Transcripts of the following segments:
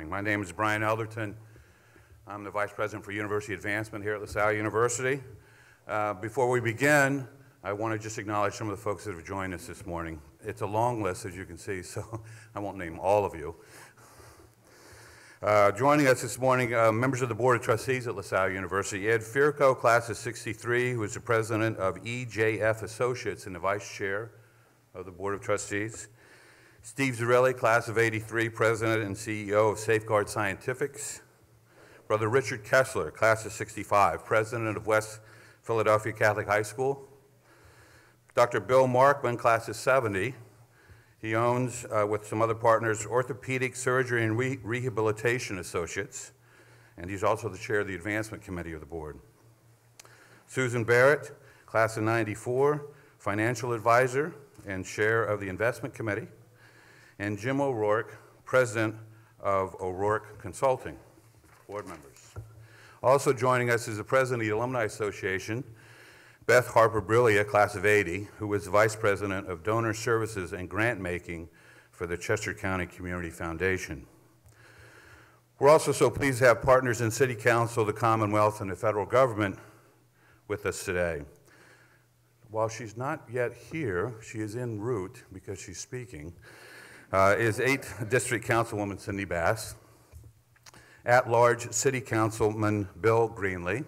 My name is Brian Elderton. I'm the Vice President for University Advancement here at LaSalle University. Before we begin, I want to just acknowledge some of the folks that have joined us this morning. It's a long list, as you can see, so I won't name all of you. Joining us this morning, members of the Board of Trustees at LaSalle University. Ed Firko, class of 63, who is the President of EJF Associates and the Vice Chair of the Board of Trustees. Steve Zarelli, class of 83, President and CEO of Safeguard Scientifics. Brother Richard Kessler, class of 65, President of West Philadelphia Catholic High School. Dr. Bill Markman, class of 70. He owns, with some other partners, Orthopedic Surgery and Rehabilitation Associates, and he's also the chair of the Advancement Committee of the board. Susan Barrett, class of 94, Financial Advisor and chair of the Investment Committee. And Jim O'Rourke, president of O'Rourke Consulting, board members. Also joining us is the president of the Alumni Association, Beth Harper-Brillia, class of 80, who is the vice president of Donor Services and Grant Making for the Chester County Community Foundation. We're also so pleased to have partners in City Council, the Commonwealth, and the federal government with us today. While she's not yet here, she is en route because she's speaking, is 8th District Councilwoman Cindy Bass, at-large City Councilman Bill Greenlee.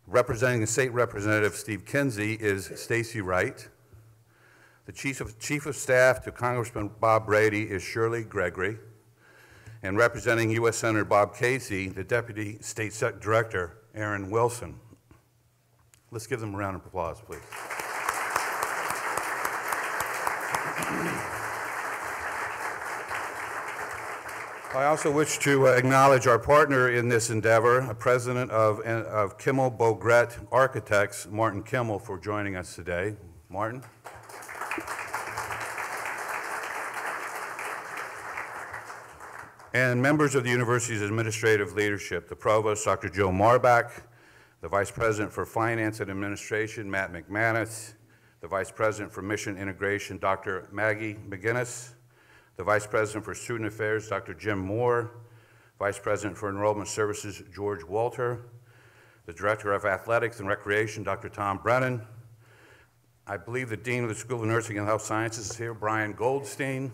Representing the State Representative Steve Kinsey is Stacy Wright. The Chief of Staff to Congressman Bob Brady is Shirley Gregory. And representing U.S. Senator Bob Casey, the Deputy State Director, Aaron Wilson. Let's give them a round of applause, please. I also wish to acknowledge our partner in this endeavor, President of Kimmel-Bogrette Architects, Martin Kimmel, for joining us today. Martin. And members of the university's administrative leadership, the Provost, Dr. Joe Marbach, the Vice President for Finance and Administration, Matt McManus, the Vice President for Mission Integration, Dr. Maggie McGinnis, the Vice President for Student Affairs, Dr. Jim Moore, Vice President for Enrollment Services, George Walter, the Director of Athletics and Recreation, Dr. Tom Brennan. I believe the Dean of the School of Nursing and Health Sciences is here, Brian Goldstein.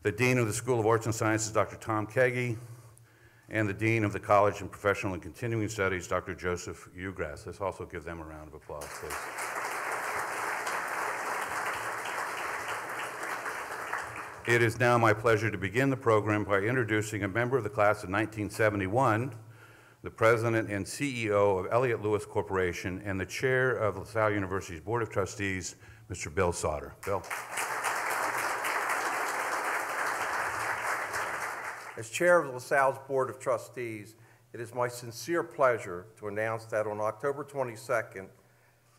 The Dean of the School of Arts and Sciences, Dr. Tom Keggy, and the Dean of the College of Professional and Continuing Studies, Dr. Joseph Ugrass. Let's also give them a round of applause, please. It is now my pleasure to begin the program by introducing a member of the class of 1971, the President and CEO of Elliott Lewis Corporation and the Chair of LaSalle University's Board of Trustees, Mr. Bill Sauter. Bill. As Chair of LaSalle's Board of Trustees, it is my sincere pleasure to announce that on October 22nd,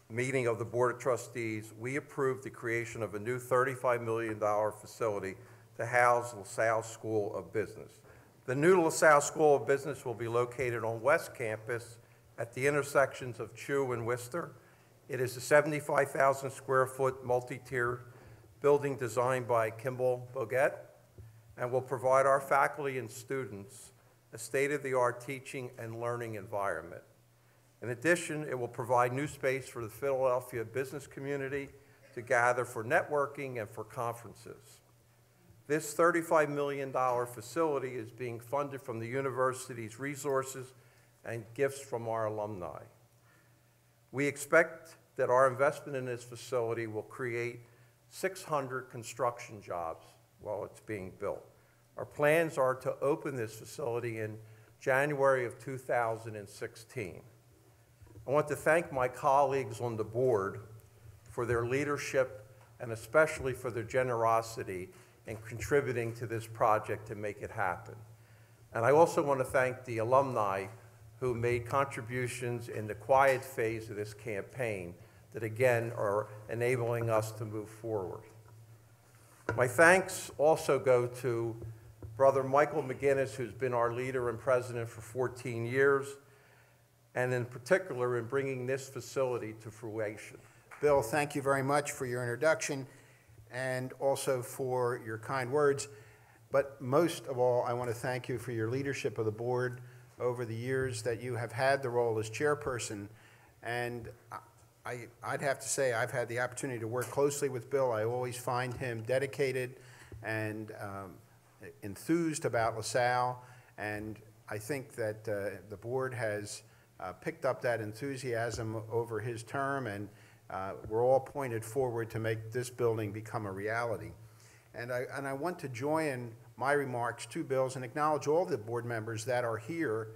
meeting of the Board of Trustees, we approved the creation of a new $35 million facility to house LaSalle School of Business. The new LaSalle School of Business will be located on West Campus at the intersections of Chew and Worcester. It is a 75,000 square foot multi-tier building designed by Kimmel-Bogrette and will provide our faculty and students a state-of-the-art teaching and learning environment. In addition, it will provide new space for the Philadelphia business community to gather for networking and for conferences. This $35 million facility is being funded from the university's resources and gifts from our alumni. We expect that our investment in this facility will create 600 construction jobs while it's being built. Our plans are to open this facility in January of 2016. I want to thank my colleagues on the board for their leadership and especially for their generosity in contributing to this project to make it happen. And I also want to thank the alumni who made contributions in the quiet phase of this campaign that again are enabling us to move forward. My thanks also go to Brother Michael McGinnis, who's been our leader and president for 14 years, and in particular in bringing this facility to fruition. Bill, thank you very much for your introduction and also for your kind words. But most of all, I want to thank you for your leadership of the board over the years that you have had the role as chairperson. And I'd have to say I've had the opportunity to work closely with Bill. I always find him dedicated and enthused about LaSalle. And I think that the board has picked up that enthusiasm over his term, and we're all pointed forward to make this building become a reality. And I want to join my remarks to Bill's and acknowledge all the board members that are here.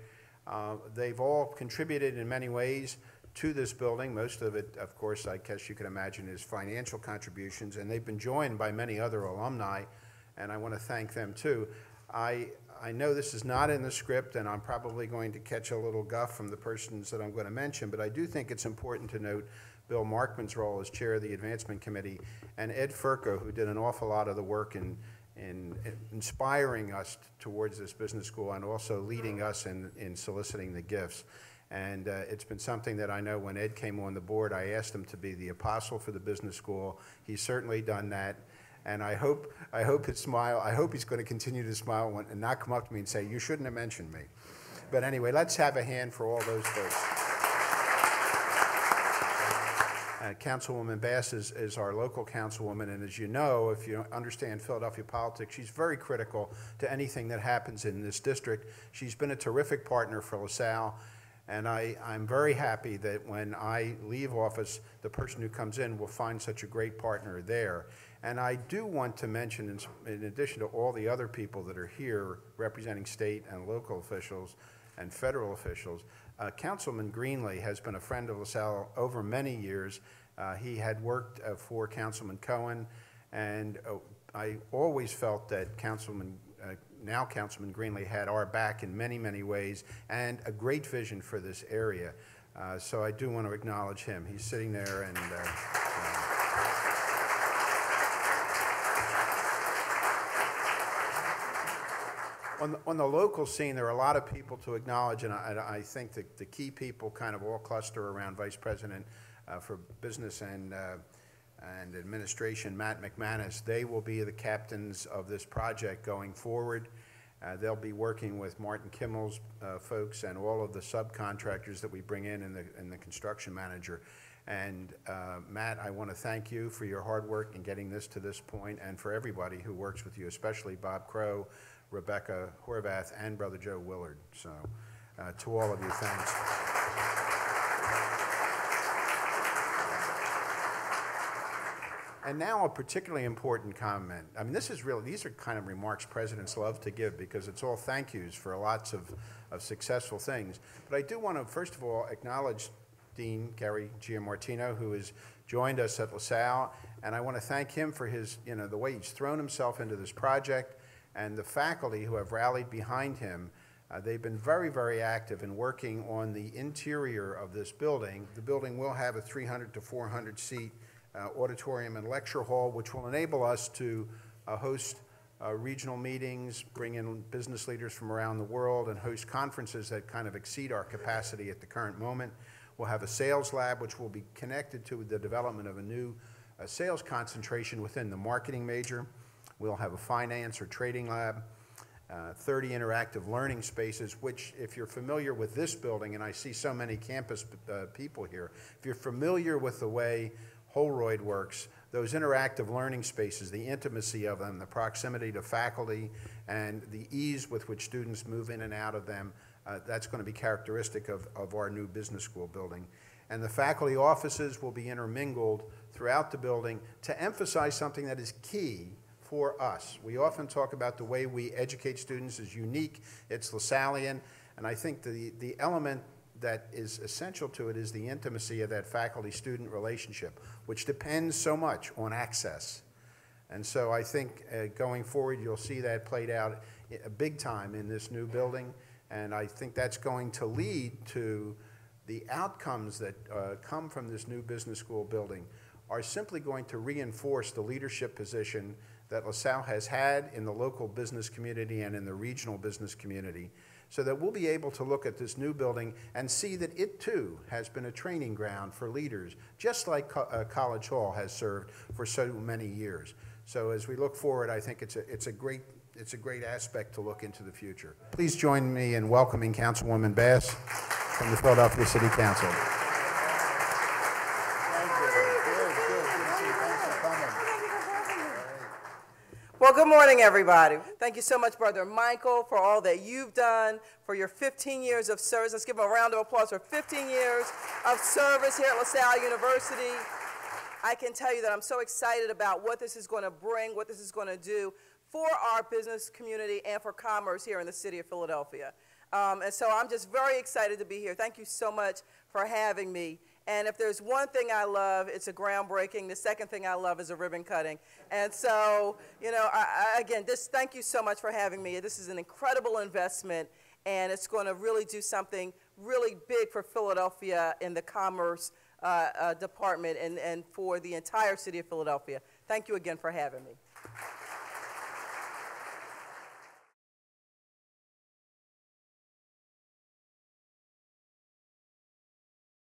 They've all contributed in many ways to this building. Most of it, of course, I guess you can imagine, is financial contributions, and they've been joined by many other alumni, and I want to thank them too. I know this is not in the script, and I'm probably going to catch a little guff from the persons that I'm going to mention, but I do think it's important to note Bill Markman's role as chair of the Advancement Committee, and Ed Furco, who did an awful lot of the work in inspiring us towards this business school and also leading us in soliciting the gifts. And it's been something that I know when Ed came on the board, I asked him to be the apostle for the business school. He's certainly done that. And I hope his smile, I hope he's going to continue to smile and not come up to me and say, you shouldn't have mentioned me. But anyway, let's have a hand for all those folks. Councilwoman Bass is our local councilwoman, and as you know, if you understand Philadelphia politics, she's very critical to anything that happens in this district. She's been a terrific partner for LaSalle, and I'm very happy that when I leave office, the person who comes in will find such a great partner there. And I do want to mention, in addition to all the other people that are here representing state and local officials and federal officials, Councilman Greenlee has been a friend of LaSalle over many years. He had worked for Councilman Cohen, and I always felt that now Councilman Greenlee had our back in many, many ways and a great vision for this area. So I do want to acknowledge him. He's sitting there, and on the local scene, there are a lot of people to acknowledge, and I think that the key people kind of all cluster around Vice President for Business and Administration, Matt McManus. They will be the captains of this project going forward. They'll be working with Martin Kimmel's folks and all of the subcontractors that we bring in and the construction manager. And Matt, I want to thank you for your hard work in getting this to this point, and for everybody who works with you, especially Bob Crow, Rebecca Horvath, and Brother Joe Willard. So to all of you, thanks. And now a particularly important comment. I mean, these are kind of remarks presidents love to give because it's all thank yous for lots of successful things. But I do want to, first of all, acknowledge Dean Gary Giamartino, who has joined us at LaSalle, and I want to thank him for his, the way he's thrown himself into this project, and the faculty who have rallied behind him. They've been very, very active in working on the interior of this building. The building will have a 300 to 400 seat auditorium and lecture hall, which will enable us to host regional meetings, bring in business leaders from around the world, and host conferences that kind of exceed our capacity at the current moment. We'll have a sales lab, which will be connected to the development of a new sales concentration within the marketing major. We'll have a finance or trading lab, 30 interactive learning spaces, which, if you're familiar with this building, and I see so many campus people here, if you're familiar with the way Holroyd works, those interactive learning spaces, the intimacy of them, the proximity to faculty, and the ease with which students move in and out of them, that's going to be characteristic of our new business school building. And the faculty offices will be intermingled throughout the building to emphasize something that is key for us. We often talk about the way we educate students is unique, it's LaSallian, and I think the element that is essential to it is the intimacy of that faculty-student relationship, which depends so much on access. And so I think going forward, you'll see that played out big time in this new building, and I think that's going to lead to the outcomes that come from this new business school building are simply going to reinforce the leadership position that LaSalle has had in the local business community and in the regional business community, so that we'll be able to look at this new building and see that it too has been a training ground for leaders, just like College Hall has served for so many years. So as we look forward, I think it's a great it's a great aspect to look into the future. Please join me in welcoming Councilwoman Bass from the Philadelphia City Council. Well, good morning, everybody. Thank you so much, Brother Michael, for all that you've done, for your 15 years of service. Let's give him a round of applause for 15 years of service here at LaSalle University. I can tell you that I'm so excited about what this is going to bring, what this is going to do for our business community and for commerce here in the city of Philadelphia. And so I'm just very excited to be here. Thank you so much for having me. And if there's one thing I love, it's a groundbreaking. The second thing I love is a ribbon cutting. And so, you know, again, thank you so much for having me. This is an incredible investment, and it's going to really do something really big for Philadelphia in the commerce department and for the entire city of Philadelphia. Thank you again for having me.